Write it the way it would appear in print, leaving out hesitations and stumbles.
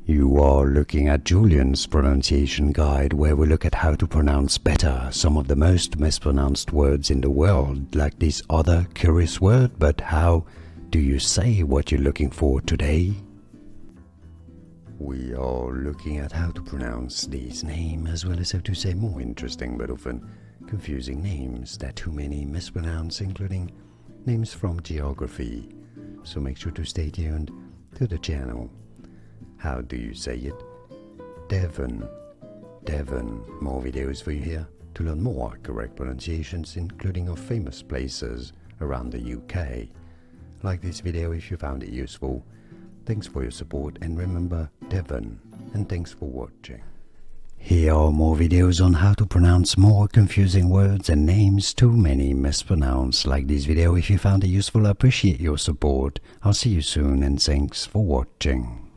You are looking at Julian's pronunciation guide, where we look at how to pronounce better some of the most mispronounced words in the world, like this other curious word. But how do you say what you're looking for today? We are looking at how to pronounce these names, as well as how to say more interesting but often confusing names that too many mispronounce, including names from geography. So make sure to stay tuned to the channel. How do you say it? Devon. Devon. More videos for you here to learn more correct pronunciations, including of famous places around the UK. Like this video if you found it useful. Thanks for your support, and remember Devon, and thanks for watching. Here are more videos on how to pronounce more confusing words and names too many mispronounced. Like this video if you found it useful. I appreciate your support. I'll see you soon, and thanks for watching.